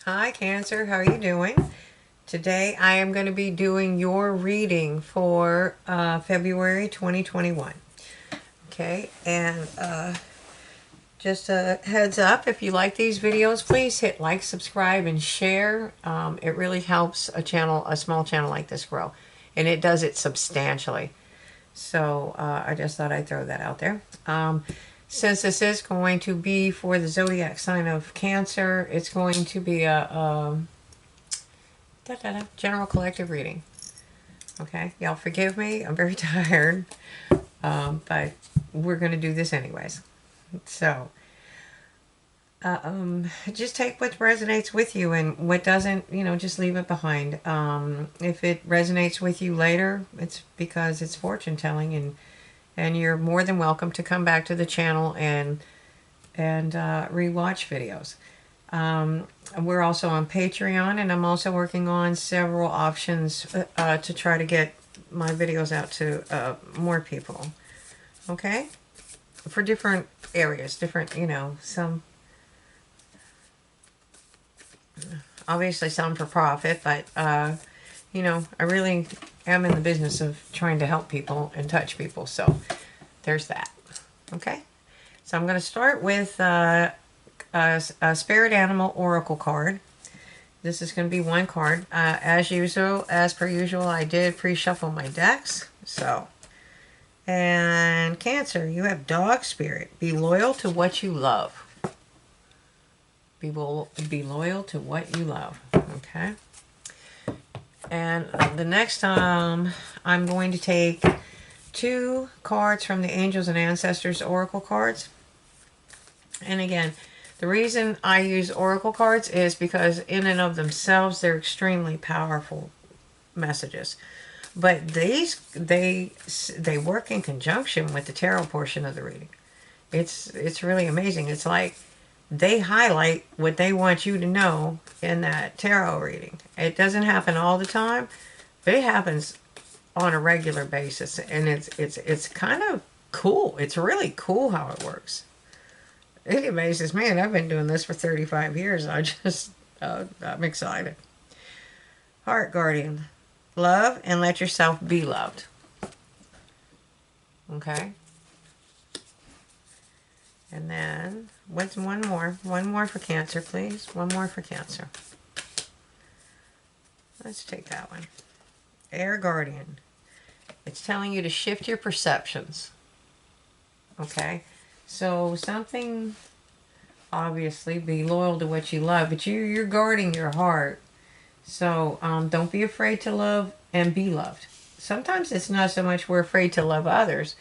Hi Cancer, how are you doing? Today I am going to be doing your reading for February 2021. Okay, and just a heads up, if you like these videos, please hit like, subscribe, and share. It really helps a small channel like this grow, and it does it substantially. So I just thought I'd throw that out there. Since this is going to be for the zodiac sign of Cancer, it's going to be a general collective reading. Okay, y'all forgive me. I'm very tired, but we're going to do this anyways. So, just take what resonates with you, and what doesn't, just leave it behind. If it resonates with you later, it's because it's fortune telling, and you're more than welcome to come back to the channel and rewatch videos. We're also on Patreon, and I'm also working on several options to try to get my videos out to more people. Okay? For different areas, some, obviously some for profit, but, I really am in the business of trying to help people and touch people, so there's that. Okay? So I'm going to start with a spirit animal oracle card. This is going to be one card. As per usual, I did pre-shuffle my decks. So, and Cancer, you have dog spirit. Be loyal to what you love. Be loyal to what you love. Okay. And the next time, I'm going to take 2 cards from the Angels and Ancestors oracle cards. And again, the reason I use oracle cards is because in and of themselves, they're extremely powerful messages. But they work in conjunction with the tarot portion of the reading. It's really amazing. It's like they highlight what they want you to know in that tarot reading. It doesn't happen all the time, but it happens on a regular basis, and it's kind of cool. It's really cool how it works. It amazes me, and I've been doing this for 35 years. I'm excited. Heart Guardian. Love and let yourself be loved. Okay. And then, what's one more? One more for Cancer, please. One more for Cancer. Let's take that one. Air Guardian. It's telling you to shift your perceptions. Okay. So something, obviously, be loyal to what you love, but you're guarding your heart. So don't be afraid to love and be loved. Sometimes it's not so much we're afraid to love others,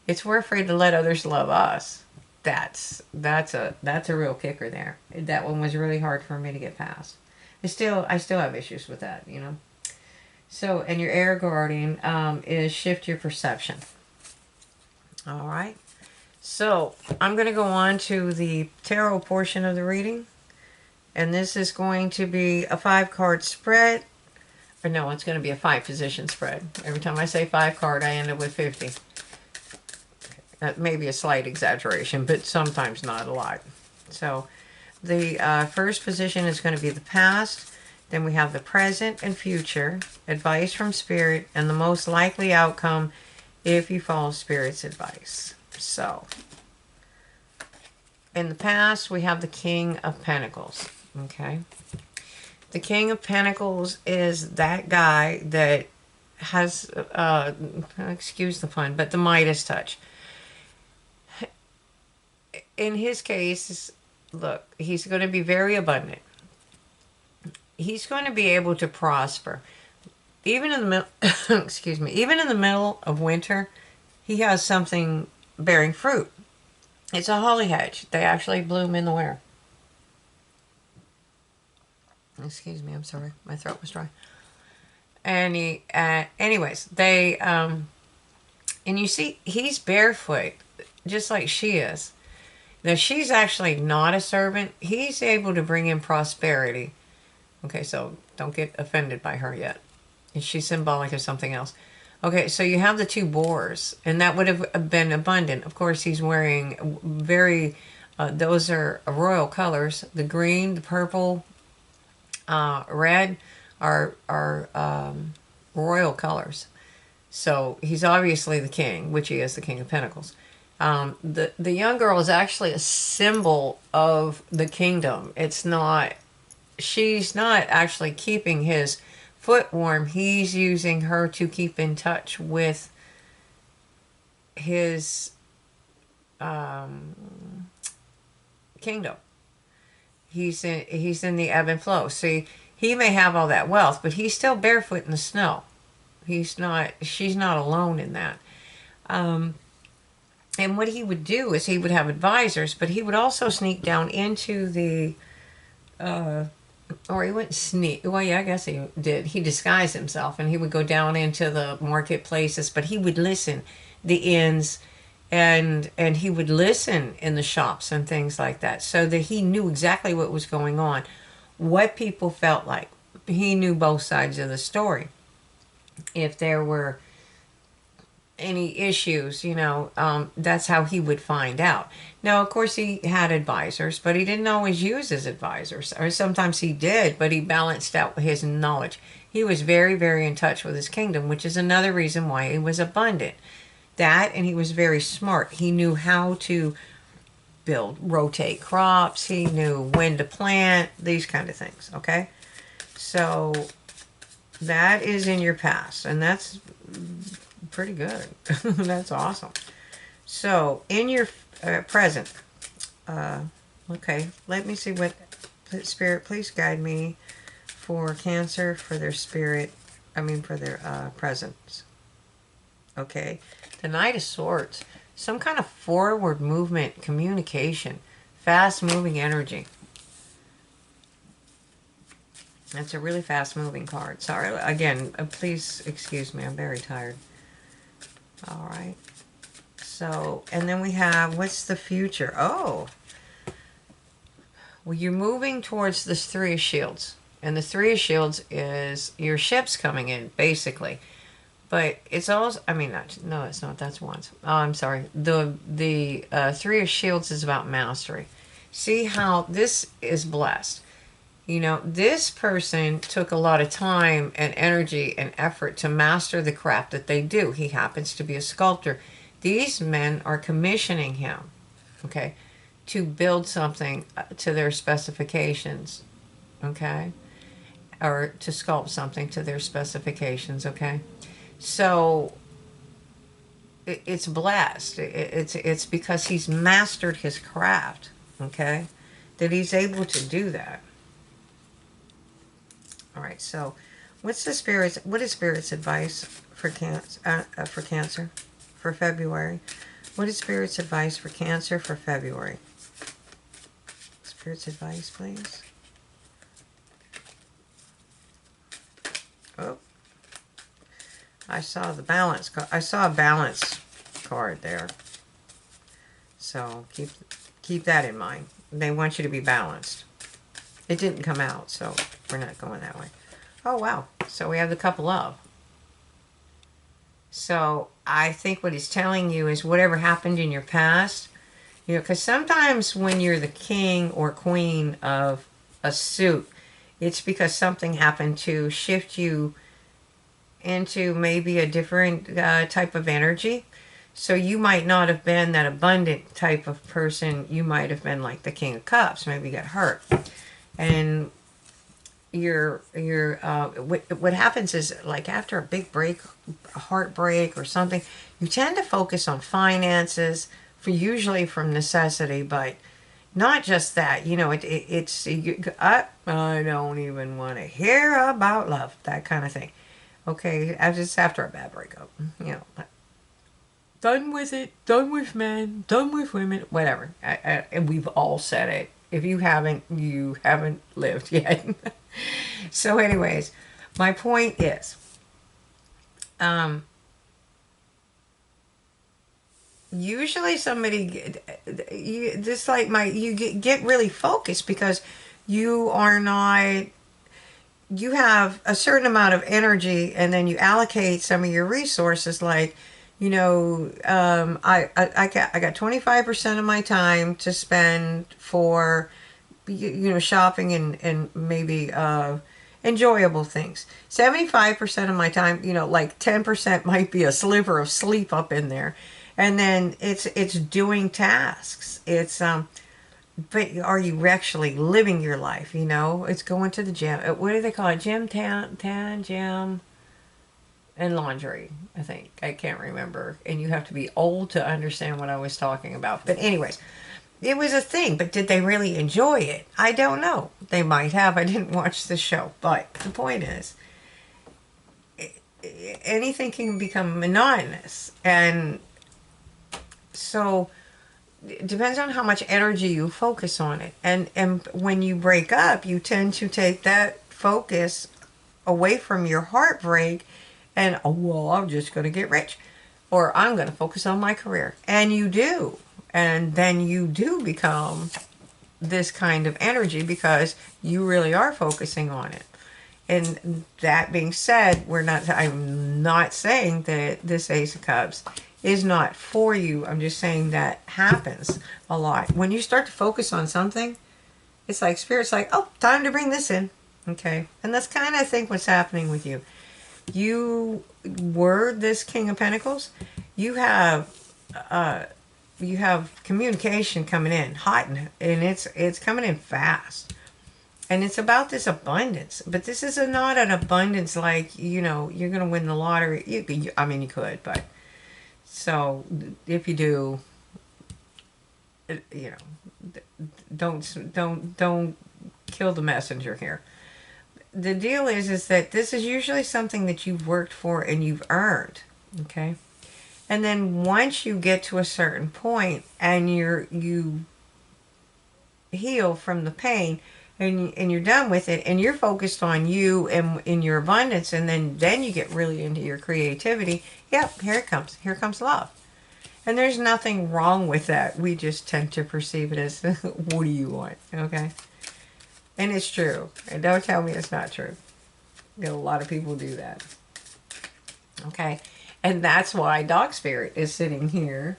it's we're afraid to let others love us. That's a real kicker there. That one was really hard for me to get past. I still have issues with that, So, and your air guardian is shift your perception. All right. So, I'm going to go on to the tarot portion of the reading. And this is going to be a 5-card spread. Or no, it's going to be a 5-position spread. Every time I say 5-card, I end up with 50. That may be a slight exaggeration, but sometimes not a lot. So, the first position is going to be the past. Then we have the present and future, advice from Spirit, and the most likely outcome if you follow Spirit's advice. So, in the past, we have the King of Pentacles. Okay. The King of Pentacles is that guy that has, excuse the pun, but the Midas touch. In his case, look, he's going to be very abundant. He's going to be able to prosper. Even in the middle, excuse me, even in the middle of winter, he has something bearing fruit. It's a holly hedge. They actually bloom in the winter. Excuse me, I'm sorry. My throat was dry. And anyways, and you see, he's barefoot, just like she is. Now, she's actually not a servant. He's able to bring in prosperity. Okay, so don't get offended by her yet. She's symbolic of something else. Okay, so you have the 2 boars, and that would have been abundant. Of course, he's wearing those are royal colors, the green, the purple, Red are royal colors. So he's obviously the king, which he is the King of Pentacles. The young girl is actually a symbol of the kingdom. It's not, she's not actually keeping his foot warm. He's using her to keep in touch with his kingdom. He's in the ebb and flow. See, he may have all that wealth, but he's still barefoot in the snow. He's not. She's not alone in that. Um, and what he would do is he would have advisors, but he would also sneak down into the, or he wouldn't sneak. Well, yeah, I guess he did. He disguised himself, and he would go down into the marketplaces, but he would listen, the inns, and he would listen in the shops and things like that, so that he knew exactly what was going on, what people felt like. He knew both sides of the story. If there were any issues, that's how he would find out. Now, of course, he had advisors, but he didn't always use his advisors, or sometimes he did, but he balanced out his knowledge. He was very, very in touch with his kingdom, which is another reason why he was abundant. That, and he was very smart. He knew how to rotate crops. He knew when to plant, these kind of things, okay? So that is in your past, and that's pretty good. That's awesome. So in your present, okay, let me see what Spirit, please guide me for Cancer, for their spirit, for their presence. Okay, the Knight of Swords, some kind of forward movement, communication, fast moving energy. That's a really fast moving card. Sorry, again, please excuse me, I'm very tired. All right. So, and then we have, what's the future? Oh, well, you're moving towards this Three of Shields. And the Three of Shields is your ships coming in, basically. But it's also, no, it's not. That's once. Oh, I'm sorry. The Three of Shields is about mastery. See how this is blessed. This person took a lot of time and energy and effort to master the craft that they do. He happens to be a sculptor. These men are commissioning him, okay, to build something to their specifications, okay, or to sculpt something to their specifications, okay. So it's blessed. It's because he's mastered his craft, okay, that he's able to do that. All right, so what is Spirit's advice for Cancer for February? What is Spirit's advice for Cancer for February? Spirit's advice, please. Oh, I saw the balance. I saw a balance card there. So keep that in mind. They want you to be balanced. It didn't come out, so we're not going that way. Oh, wow. So we have the couple of. So I think what he's telling you is whatever happened in your past, because sometimes when you're the king or queen of a suit, it's because something happened to shift you into maybe a different type of energy. So you might not have been that abundant type of person. You might have been like the King of Cups. Maybe you got hurt. And what happens is, like, after a big break, a heartbreak or something, you tend to focus on finances, usually from necessity, but not just that. I don't even want to hear about love, that kind of thing. Okay, just after a bad breakup, done with it, done with men, done with women, whatever. And we've all said it. If you haven't lived yet. So anyways, my point is, usually somebody, get really focused because you have a certain amount of energy, and then you allocate some of your resources, like, I got 25% of my time to spend for shopping and maybe enjoyable things. 75% of my time, like 10% might be a sliver of sleep up in there. And then it's doing tasks. But are you actually living your life? It's going to the gym. What do they call it? Gym, tan, gym, and laundry. I think I can't remember. And you have to be old to understand what I was talking about. But anyways, it was a thing. But did they really enjoy it? I don't know. They might have. I didn't watch the show. But the point is, anything can become monotonous, and so it depends on how much energy you focus on it. And when you break up, you tend to take that focus away from your heartbreak and, oh, well, I'm just going to get rich, or I'm going to focus on my career. And you do. And then you do become this kind of energy because you really are focusing on it. And that being said, I'm not saying that this Ace of Cups is not for you. I'm just saying that happens a lot. When you start to focus on something, it's like Spirit's like, oh, time to bring this in. Okay. And that's kind of, I think, what's happening with you. You were this King of Pentacles. You have communication coming in hot, and it's coming in fast. And it's about this abundance. But this is not an abundance like, you're going to win the lottery. You could, but so if you do, don't kill the messenger here. The deal is that this is usually something that you've worked for and you've earned. Okay. And then once you get to a certain point and you heal from the pain, and you're done with it, and you're focused on you and in your abundance, and then you get really into your creativity. Yep, here it comes. Here comes love. And there's nothing wrong with that. We just tend to perceive it as, what do you want? Okay? And it's true. And don't tell me it's not true. A lot of people do that. Okay? And that's why Dog Spirit is sitting here.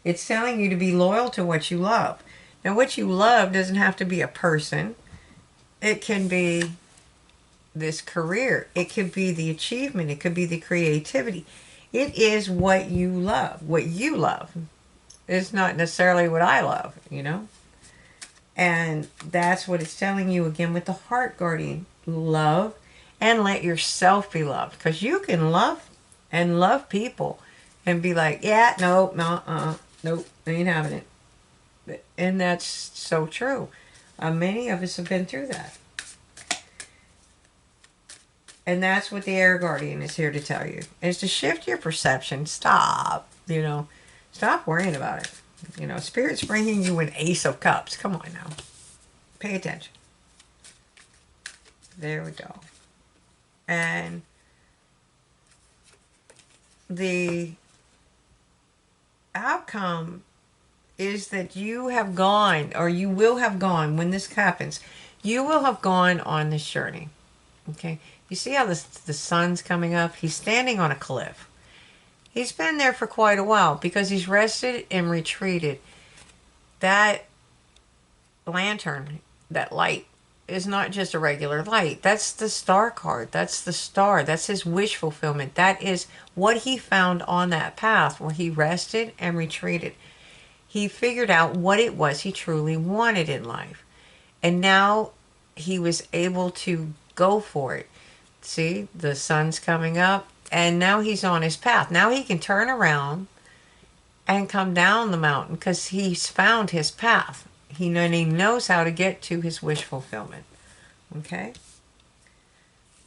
It's telling you to be loyal to what you love. Now, what you love doesn't have to be a person. It can be this career. It could be the achievement. It could be the creativity. It is what you love. What you love. It's not necessarily what I love, And that's what it's telling you again with the Heart Guardian. Love and let yourself be loved. Because you can love and love people and be like, yeah, nope, ain't having it. And that's so true. Many of us have been through that. And that's what the Air Guardian is here to tell you. Is to shift your perception. Stop. Stop worrying about it. Spirit's bringing you an Ace of Cups. Come on now. Pay attention. There we go. And the outcome is that you have gone, or you will have gone when this happens. You will have gone on this journey. Okay? You see how the sun's coming up? He's standing on a cliff. He's been there for quite a while because he's rested and retreated. That lantern, that light, is not just a regular light. That's the star card. That's the star. That's his wish fulfillment. That is what he found on that path where he rested and retreated. He figured out what it was he truly wanted in life. And now he was able to go for it. See, the sun's coming up, and now he's on his path. Now he can turn around and come down the mountain because he's found his path. He knows how to get to his wish fulfillment. Okay?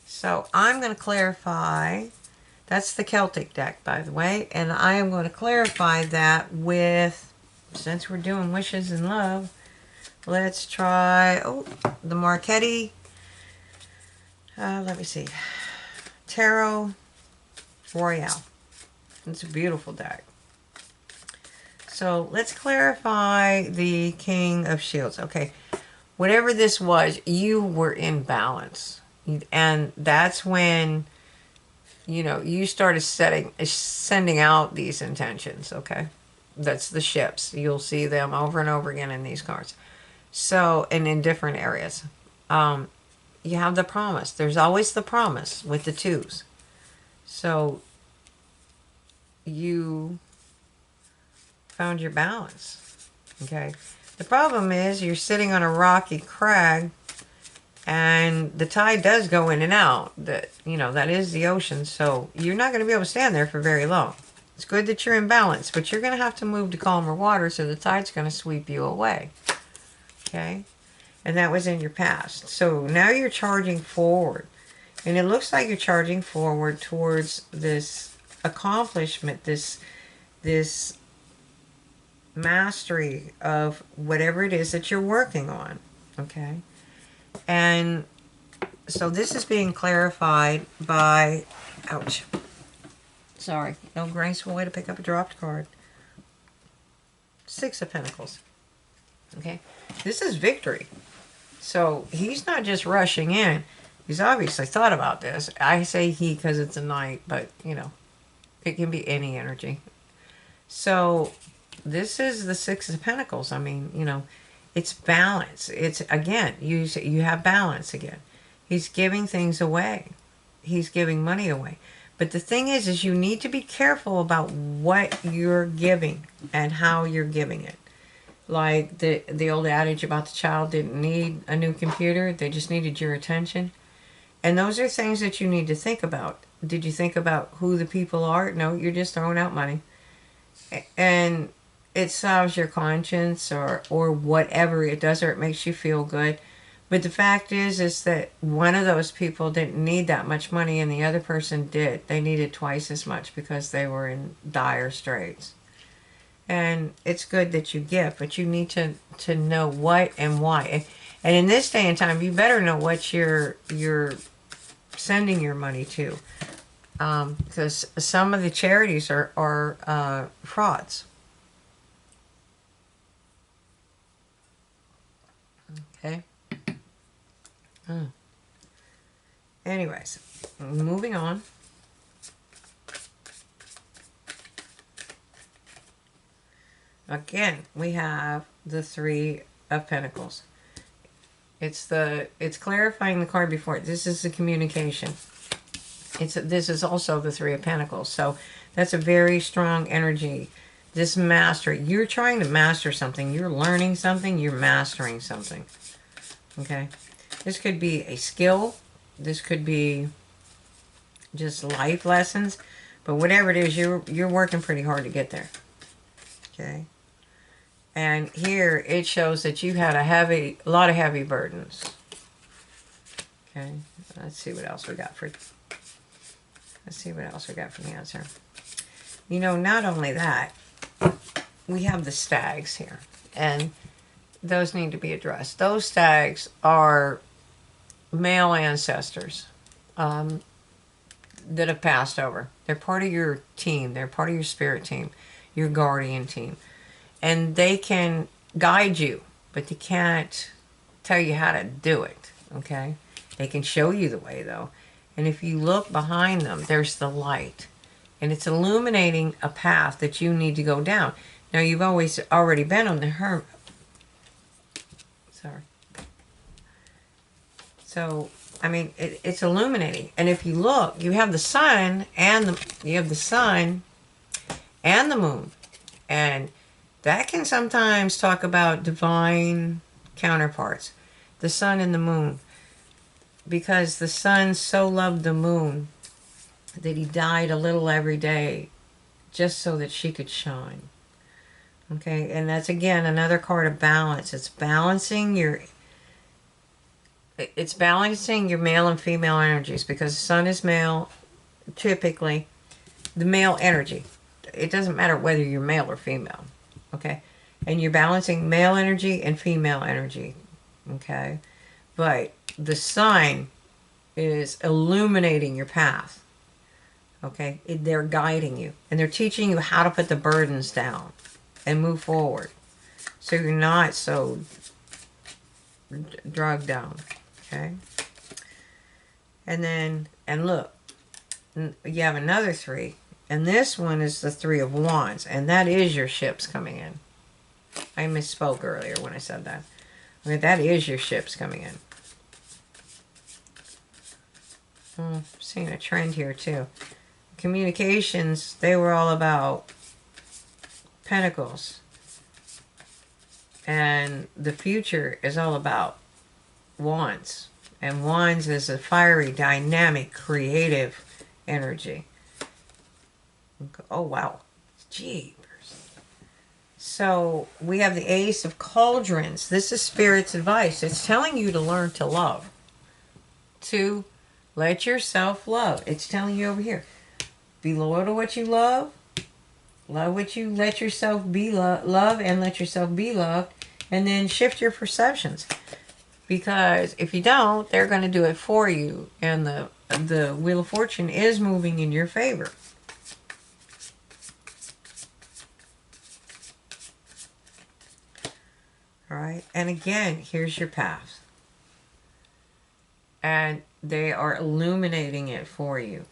So I'm going to clarify. That's the Celtic deck, by the way. And I am going to clarify that with, since we're doing wishes and love, let's try, the Marchetti. Let me see. Tarot Royale. It's a beautiful deck. So let's clarify the King of Shields. Okay. Whatever this was, you were in balance. And that's when, you started sending out these intentions. Okay. That's the ships. You'll see them over and over again in these cards. So, and in different areas. You have the promise. There's always the promise with the twos. So you found your balance. Okay. The problem is you're sitting on a rocky crag, and the tide does go in and out. That, you know, that is the ocean. So you're not going to be able to stand there for very long. It's good that you're in balance, but you're going to have to move to calmer water, so the tide's going to sweep you away. Okay. And that was in your past. So now you're charging forward. And it looks like you're charging forward towards this accomplishment, this mastery of whatever it is that you're working on. Okay? And so this is being clarified by, ouch. Sorry, no graceful way to pick up a dropped card. Six of Pentacles. Okay? This is victory. So he's not just rushing in. He's obviously thought about this. I say he because it's a knight, but, you know, it can be any energy. So this is the Six of Pentacles. I mean, you know, it's balance. It's, again, you have balance again. He's giving things away. He's giving money away. But the thing is you need to be careful about what you're giving and how you're giving it. Like the old adage about the child didn't need a new computer. They just needed your attention. And those are things that you need to think about. Did you think about who the people are? No, you're just throwing out money. And it solves your conscience or whatever it does, or it makes you feel good. But the fact is that one of those people didn't need that much money and the other person did. They needed twice as much because they were in dire straits. And it's good that you give, but you need to know what and why. And in this day and time, you better know what you're sending your money to, because some of the charities are frauds. Okay. Anyways, moving on. Again, we have the Three of Pentacles. It's clarifying the card before it. This is the communication. This is also the Three of Pentacles. So that's a very strong energy. This mastery. You're trying to master something. You're learning something. You're mastering something. Okay. This could be a skill. This could be just life lessons. But whatever it is, you're working pretty hard to get there. Okay. And here it shows that you had a lot of heavy burdens. Okay, let's see what else we got for. Let's see what else we got for the answer. You know, not only that, we have the stags here, and those need to be addressed. Those stags are male ancestors that have passed over. They're part of your team. They're part of your spirit team, your guardian team. And they can guide you, but they can't tell you how to do it, okay? They can show you the way, though. And if you look behind them, there's the light. And it's illuminating a path that you need to go down. Now, you've already been on the hermit. Sorry. So, I mean, it's illuminating. And if you look, you have the sun and the moon. And that can sometimes talk about divine counterparts, the sun and the moon, because the sun so loved the moon that he died a little every day just so that she could shine. Okay, and that's again another card of balance. It's balancing your male and female energies, because the sun is male, typically the male energy. It doesn't matter whether you're male or female. Okay, and you're balancing male energy and female energy. Okay, but the sun is illuminating your path. Okay, they're guiding you, and they're teaching you how to put the burdens down and move forward, so you're not so drugged down. Okay, and look, you have another three. And this one is the Three of Wands. And that is your ships coming in. I misspoke earlier when I said that. I mean, that is your ships coming in. I'm seeing a trend here too. Communications, they were all about pentacles. And the future is all about wands. And wands is a fiery, dynamic, creative energy. Oh, wow. Jeepers. So we have the Ace of Cauldrons. This is Spirit's advice. It's telling you to learn to love. To let yourself love. It's telling you over here. Be loyal to what you love. Love what you let yourself be love and let yourself be loved. And then shift your perceptions. Because if you don't, they're going to do it for you. And the Wheel of Fortune is moving in your favor. All right. And again, here's your path. And they are illuminating it for you.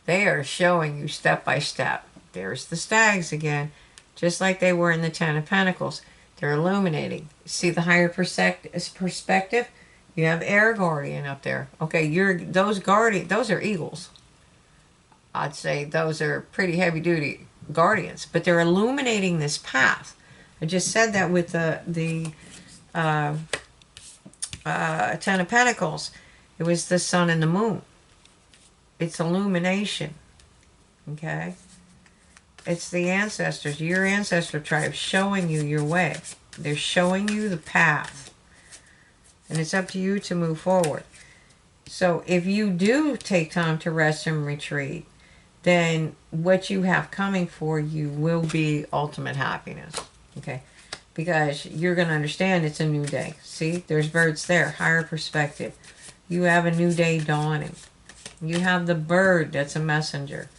They are showing you step by step. There's the stags again. Just like they were in the Ten of Pentacles. They're illuminating. See the higher perspective? You have air guardian up there. Okay, those are eagles. I'd say those are pretty heavy duty guardians, but they're illuminating this path. I just said that with the Ten of Pentacles. It was the sun and the moon. It's illumination. Okay? It's the ancestors, your ancestor tribe, showing you your way. They're showing you the path. And it's up to you to move forward. So if you do take time to rest and retreat, then what you have coming for you will be ultimate happiness. Okay? Because you're going to understand it's a new day. See? There's birds there. Higher perspective. You have a new day dawning. You have the bird that's a messenger.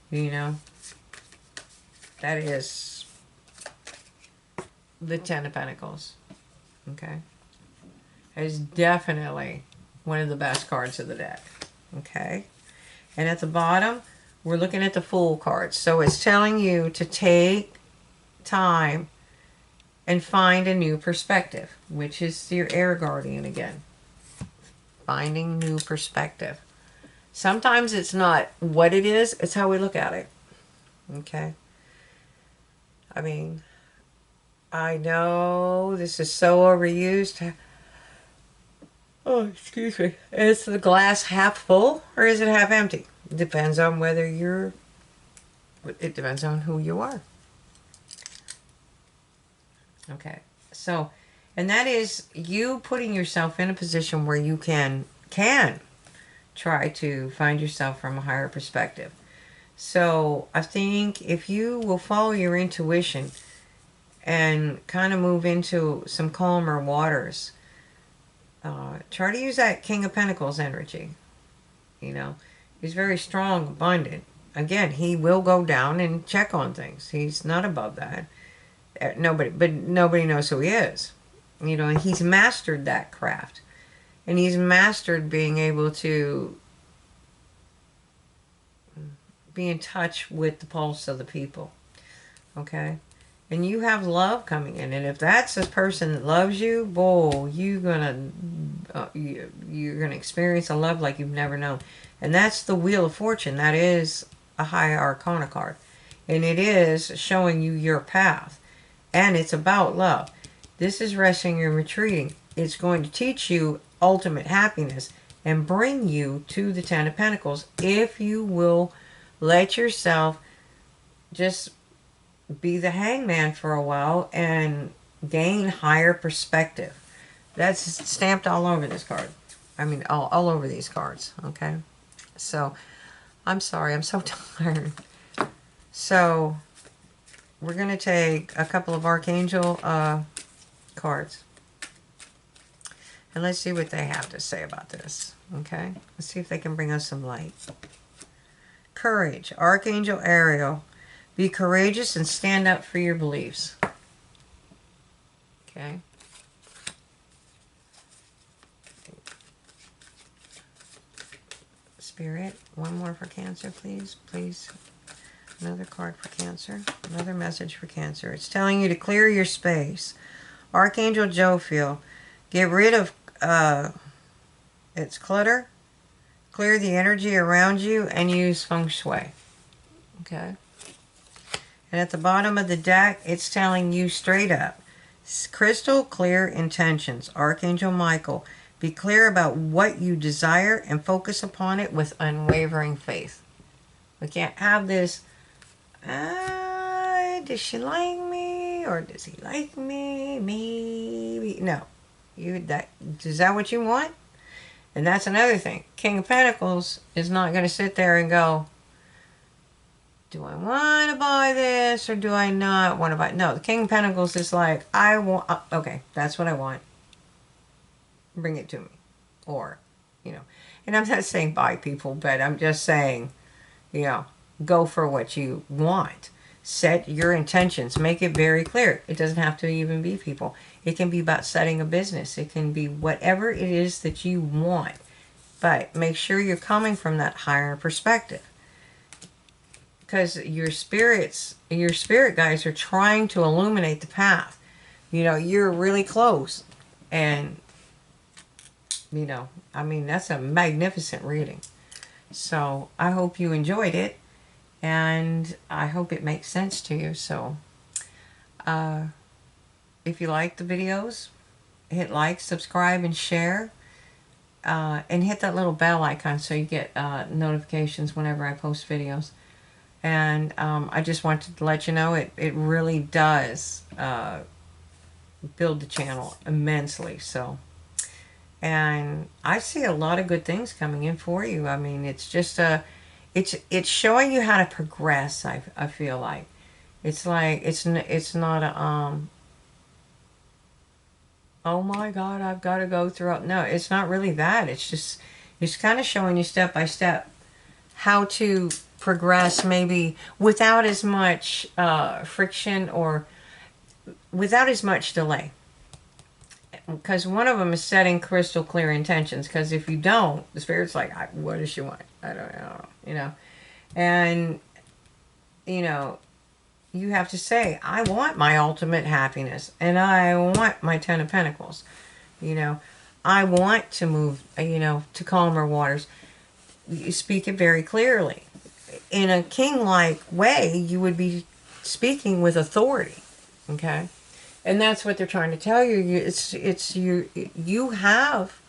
You know? That is the Ten of Pentacles. Okay? That is definitely one of the best cards of the deck. Okay? And at the bottom, we're looking at the Fool cards. So it's telling you to take time and find a new perspective, which is your air guardian again. Finding new perspective. Sometimes it's not what it is, it's how we look at it. Okay? I mean, I know this is so overused. Oh, excuse me. Is the glass half full or is it half empty? It depends on whether it depends on who you are. Okay. So, and that is you putting yourself in a position where you can try to find yourself from a higher perspective. So I think if you will follow your intuition and kind of move into some calmer waters, try to use that King of Pentacles energy. You know, he's very strong, abundant. Again, he will go down and check on things. He's not above that. Nobody knows who he is. You know, and he's mastered that craft. And he's mastered being able to be in touch with the pulse of the people. Okay? And you have love coming in. And if that's a person that loves you, boy, you're gonna experience a love like you've never known. And that's the Wheel of Fortune. That is a high arcana card. And it is showing you your path. And it's about love. This is resting and retreating. It's going to teach you ultimate happiness and bring you to the Ten of Pentacles if you will let yourself just be the hangman for a while and gain higher perspective. That's stamped all over this card. I mean, all over these cards. Okay? So, I'm sorry. I'm so tired. So, we're going to take a couple of Archangel cards. And let's see what they have to say about this. Okay? Let's see if they can bring us some light. Courage. Archangel Ariel. Be courageous and stand up for your beliefs. Okay? Spirit, one more for Cancer, please. Please. Another card for Cancer. Another message for Cancer. It's telling you to clear your space. Archangel Jophiel. Get rid of its clutter. Clear the energy around you and use feng shui. Okay. And at the bottom of the deck, it's telling you straight up, crystal clear intentions. Archangel Michael, be clear about what you desire and focus upon it with unwavering faith. We can't have this, does she like me? Or does he like me? Maybe. No. Is that what you want? And that's another thing. King of Pentacles is not going to sit there and go, do I want to buy this or do I not want to buy it? No, the King of Pentacles is like, I want, okay, that's what I want. Bring it to me. Or, and I'm not saying buy people, but I'm just saying, go for what you want. Set your intentions. Make it very clear. It doesn't have to even be people. It can be about setting a business. It can be whatever it is that you want. But make sure you're coming from that higher perspective. Because your spirit guides are trying to illuminate the path. You're really close. And, that's a magnificent reading. So I hope you enjoyed it. And I hope it makes sense to you. So if you like the videos, hit like, subscribe, and share. And hit that little bell icon so you get notifications whenever I post videos. And I just wanted to let you know it really does build the channel immensely. So, and I see a lot of good things coming in for you. I mean, it's just it's showing you how to progress. I feel like it's not a oh my God, I've got to go through. No, it's not really that. It's kind of showing you step by step how to progress, maybe without as much friction or without as much delay. Because one of them is setting crystal clear intentions. Because if you don't, the Spirit's like, what does she want? I don't know, And, you have to say, I want my ultimate happiness. And I want my Ten of Pentacles. I want to move, to calmer waters. You speak it very clearly. In a king-like way, you would be speaking with authority. Okay? And that's what they're trying to tell you. You have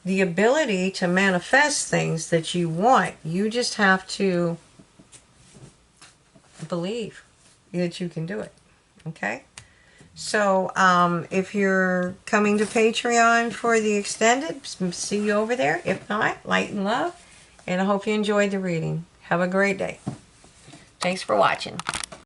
the ability to manifest things that you want. You just have to believe that you can do it. Okay? So, if you're coming to Patreon for the extended, see you over there. If not, light and love. And I hope you enjoyed the reading. Have a great day. Thanks for watching.